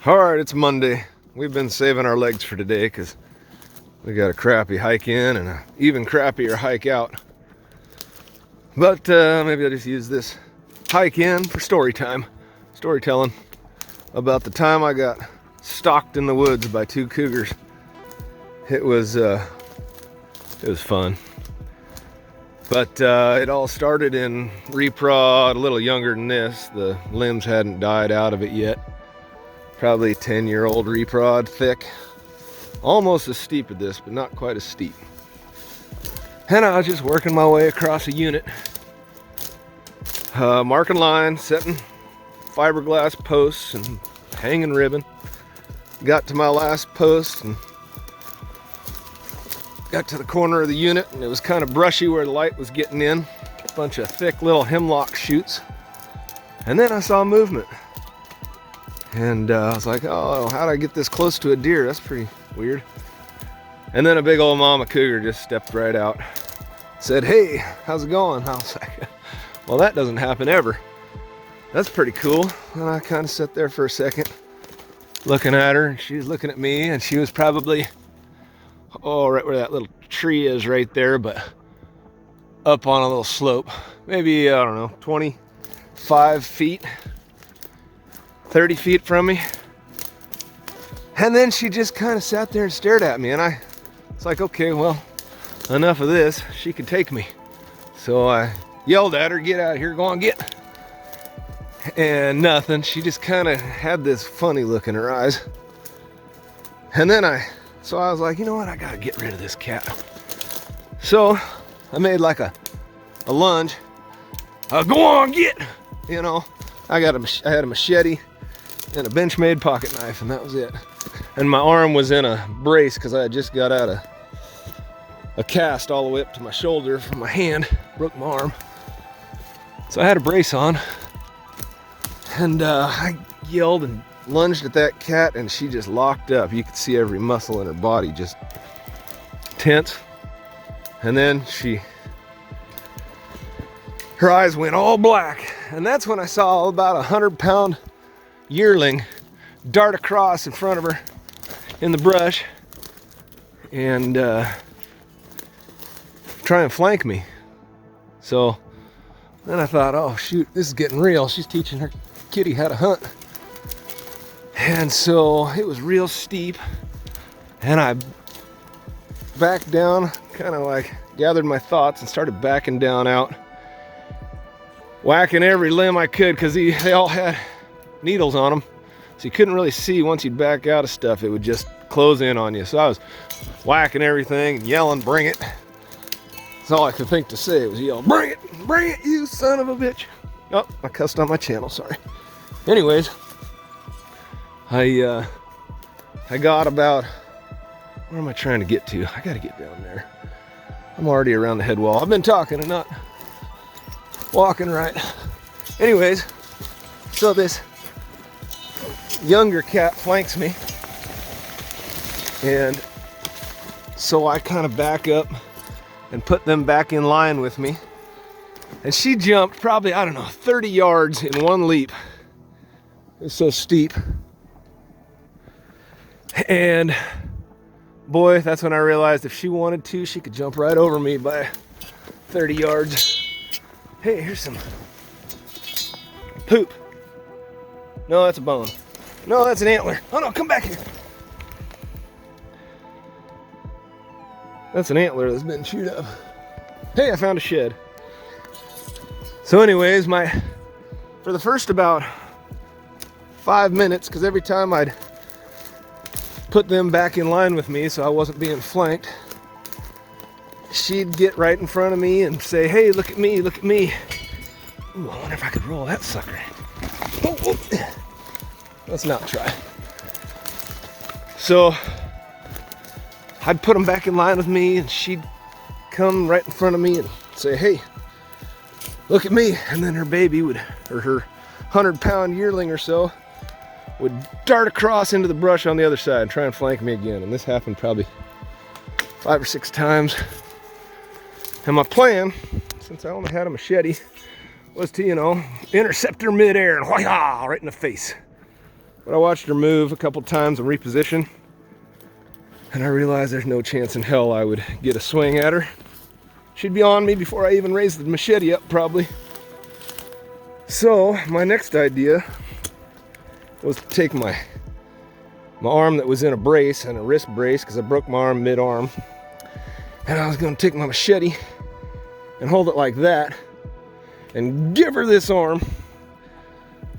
All right, it's Monday. We've been saving our legs for today because we got a crappy hike in and an even crappier hike out. But maybe I'll just use this hike in for storytelling about the time I got stalked in the woods by two cougars. It was fun. But it all started in reprod, a little younger than this. The limbs hadn't died out of it yet. Probably 10-year-old reprod, thick. Almost as steep as this, but not quite as steep. And I was just working my way across a unit. Marking line, setting fiberglass posts and hanging ribbon. Got to my last post and got to the corner of the unit, and it was kind of brushy where the light was getting in. A bunch of thick little hemlock shoots. And then I saw movement. And I was like, oh, how'd I get this close to a deer? That's pretty weird. And then a big old mama cougar just stepped right out. Said, hey, how's it going? I was like, well, that doesn't happen ever. That's pretty cool. And I kind of sat there for a second looking at her, and she was looking at me, and she was probably, right where that little tree is right there, but up on a little slope. Maybe, I don't know, 25 feet. 30 feet from me. And then she just kind of sat there and stared at me, and it's like, okay, well, enough of this. She could take me. So I yelled at her, get out of here, go on, get. And nothing. She just kind of had this funny look in her eyes. And then I was like, you know what, I gotta get rid of this cat. So I made like a lunge. Go on, get, you know. I had a machete and a Benchmade pocket knife, and that was it. And my arm was in a brace because I had just got out of a cast all the way up to my shoulder from my hand. Broke my arm. So I had a brace on. And I yelled and lunged at that cat, and she just locked up. You could see every muscle in her body just tense. And then her eyes went all black. And that's when I saw about 100-pound yearling dart across in front of her in the brush and try and flank me. So then I thought, oh shoot, this is getting real. She's teaching her kitty how to hunt. And so it was real steep, and I backed down, kind of like gathered my thoughts and started backing down out, whacking every limb I could because they all had needles on them, so you couldn't really see. Once you'd back out of stuff, it would just close in on you. So I was whacking everything and yelling, bring it. That's all I could think to say was yell, bring it, you son of a bitch. Oh, I cussed on my channel, sorry. Anyways, I got about, where am I trying to get to? I gotta get down there. I'm already around the head wall. I've been talking and not walking right. Anyways, so this younger cat flanks me, and so I kind of back up and put them back in line with me, and she jumped probably, I don't know, 30 yards in one leap. It was so steep. And boy, that's when I realized if she wanted to, she could jump right over me by 30 yards. Hey, here's some poop. No, that's a bone. No, that's an antler. Oh no, come back here. That's an antler that's been chewed up. Hey, I found a shed. So anyways, for the first about 5 minutes, because every time I'd put them back in line with me so I wasn't being flanked, she'd get right in front of me and say, hey, look at me, look at me. Ooh, I wonder if I could roll that sucker. Oh. Let's not try. So I'd put them back in line with me, and she'd come right in front of me and say, hey, look at me. And then her baby would, or her 100-pound yearling or so, would dart across into the brush on the other side and try and flank me again. And this happened probably 5 or 6 times. And my plan, since I only had a machete, was to, intercept her midair and right in the face. But I watched her move a couple times and reposition, and I realized there's no chance in hell I would get a swing at her. She'd be on me before I even raised the machete up, probably. So my next idea was to take my arm that was in a brace, and a wrist brace, because I broke my arm mid-arm, and I was going to take my machete and hold it like that and give her this arm,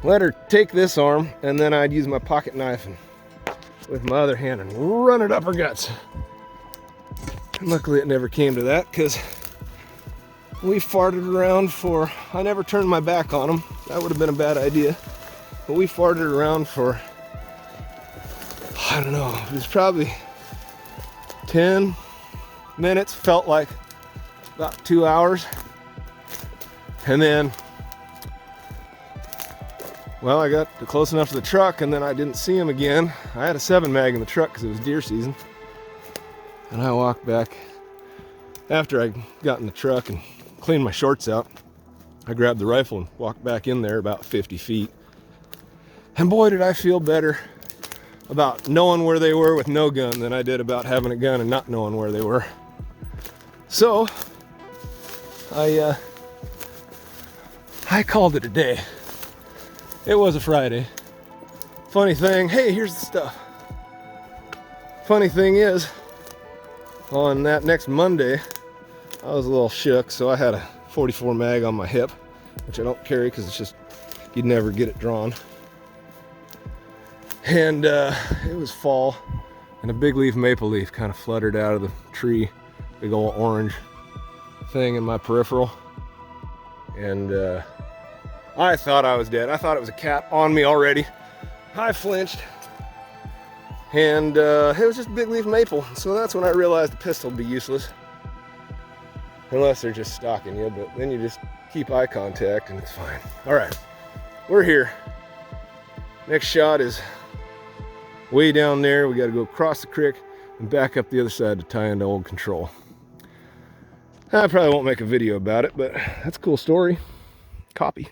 let her take this arm, and then I'd use my pocket knife and with my other hand and run it up her guts. And luckily it never came to that, because we farted around for, I never turned my back on them. That would have been a bad idea. But we farted around for, I don't know, it was probably 10 minutes, felt like about 2 hours. And then, well, I got close enough to the truck, and then I didn't see him again. I had a 7 mag in the truck because it was deer season. And I walked back after I got in the truck and cleaned my shorts out. I grabbed the rifle and walked back in there about 50 feet. And boy, did I feel better about knowing where they were with no gun than I did about having a gun and not knowing where they were. So I called it a day. It was a Friday. Funny thing, hey, here's the stuff. Funny thing is, on that next Monday, I was a little shook, so I had a 44 mag on my hip, which I don't carry because it's just, you'd never get it drawn. And it was fall, and a big leaf maple leaf kind of fluttered out of the tree, big old orange thing in my peripheral. And I thought I was dead. I thought it was a cat on me already. I flinched, and it was just a big leaf maple. So that's when I realized the pistol would be useless, unless they're just stalking you, but then you just keep eye contact and it's fine. All right, we're here. Next shot is way down there. We got to go across the creek and back up the other side to tie into old control. I probably won't make a video about it, but that's a cool story. Copy.